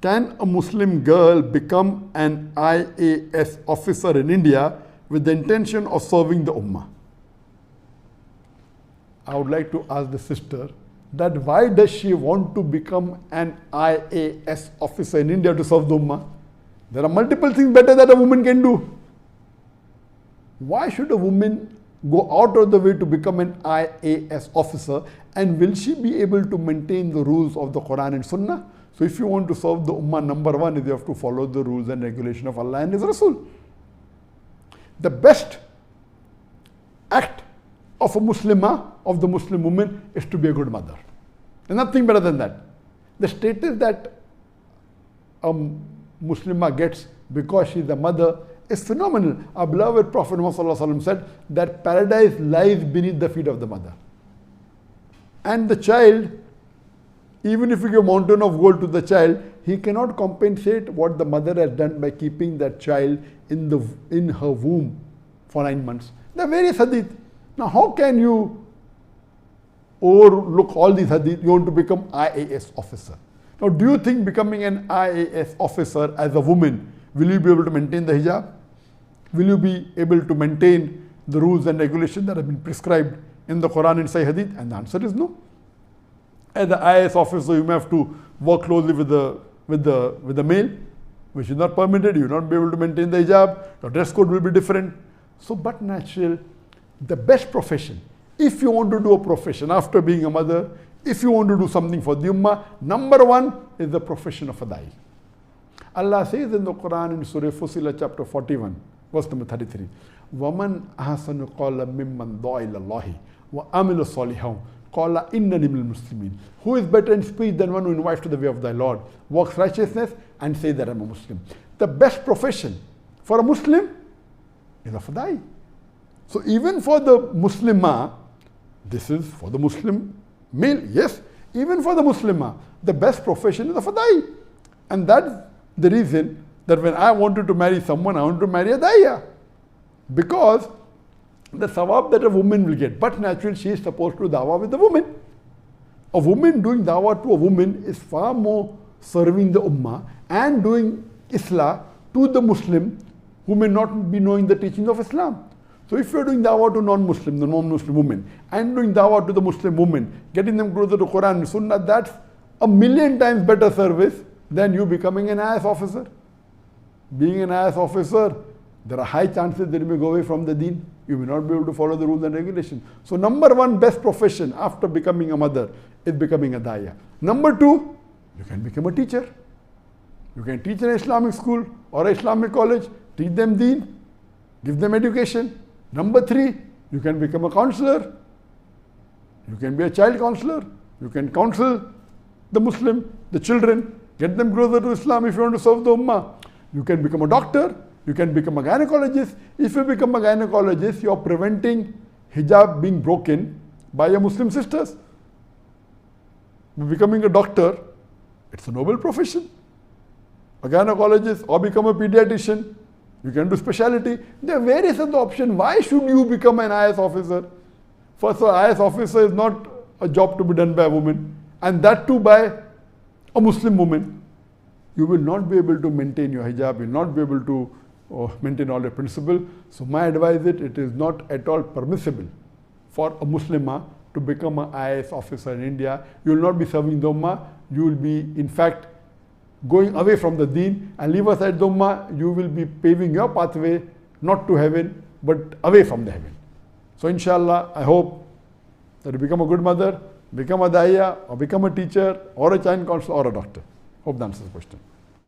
Can a Muslim girl become an IAS officer in India with the intention of serving the Ummah? I would like to ask the sister that why does she want to become an IAS officer in India to serve the Ummah? There are multiple things better that a woman can do. Why should a woman go out of the way to become an IAS officer, and will she be able to maintain the rules of the Quran and Sunnah? So if you want to serve the Ummah, number one is you have to follow the rules and regulation of Allah and His Rasul. The best act of a Muslimah, of the Muslim woman, is to be a good mother. There's nothing better than that. The status that a Muslimah gets because she is a mother is phenomenal. Our beloved Prophet Muhammad said that paradise lies beneath the feet of the mother. And the child, even if you give a mountain of gold to the child, he cannot compensate what the mother has done by keeping that child in her womb for 9 months. There are various hadith. Now how can you overlook all these hadith? You want to become IAS officer. Now do you think becoming an IAS officer as a woman, will you be able to maintain the hijab? Will you be able to maintain the rules and regulations that have been prescribed in the Quran and Sahih Hadith? And the answer is no. As an IAS officer, you may have to work closely with the male, which is not permitted. You will not be able to maintain the hijab. Your dress code will be different. So, but natural, the best profession, if you want to do a profession after being a mother, if you want to do something for the Ummah, number one is the profession of a da'i. Allah says in the Quran in Surah Fussilat chapter 41, verse number 33, وَمَنْ أَحْسَنُ قَالَ مِمَّنْ دَعَ إِلَى اللَّهِ وَعَمِلَ صَالِحًا قَالَ إِنَّنِي مِنَ الْمُسْلِمِينَ. Who is better in speech than one who invites to the way of thy Lord, works righteousness, and says that I am a Muslim? The best profession for a Muslim is of a da'i. So even for the Muslimah, this is for the Muslim male, yes, even for the Muslimah, the best profession is of a da'i. And that's the reason that when I wanted to marry someone, I wanted to marry a da'iya. Because the sawab that a woman will get, but naturally she is supposed to do dawah with the woman. A woman doing dawah to a woman is far more serving the ummah and doing islah to the Muslim who may not be knowing the teachings of Islam. So if you are doing dawah to non-Muslim, the non-Muslim woman, and doing dawah to the Muslim woman, getting them closer to Quran and Sunnah, that's 1,000,000 times better service than you becoming an IAS officer. Being an IAS officer, there are high chances that you may go away from the deen. You may not be able to follow the rules and regulations. So number one best profession after becoming a mother is becoming a da'iya. Number two, you can become a teacher. You can teach in an Islamic school or an Islamic college, teach them deen, give them education. Number three, you can become a counselor. You can be a child counselor. You can counsel the Muslim, the children, get them closer to Islam if you want to serve the ummah. You can become a doctor. You can become a gynecologist. If you become a gynecologist, you are preventing hijab being broken by your Muslim sisters. Becoming a doctor, it's a noble profession. A gynecologist or become a pediatrician. You can do specialty. There are various other options. Why should you become an IAS officer? First of all, IAS officer is not a job to be done by a woman, and that too by a Muslim woman. You will not be able to maintain your hijab. You will not be able to maintain all your principles. So my advice is it is not at all permissible for a Muslimah to become an IAS officer in India. You will not be serving the ummah. You will be, in fact, going away from the deen, and leave aside the ummah. You will be paving your pathway not to heaven but away from the heaven. So inshallah, I hope that you become a good mother, become a da'iya, or become a teacher, or a child counselor, or a doctor. Hope that answers the question.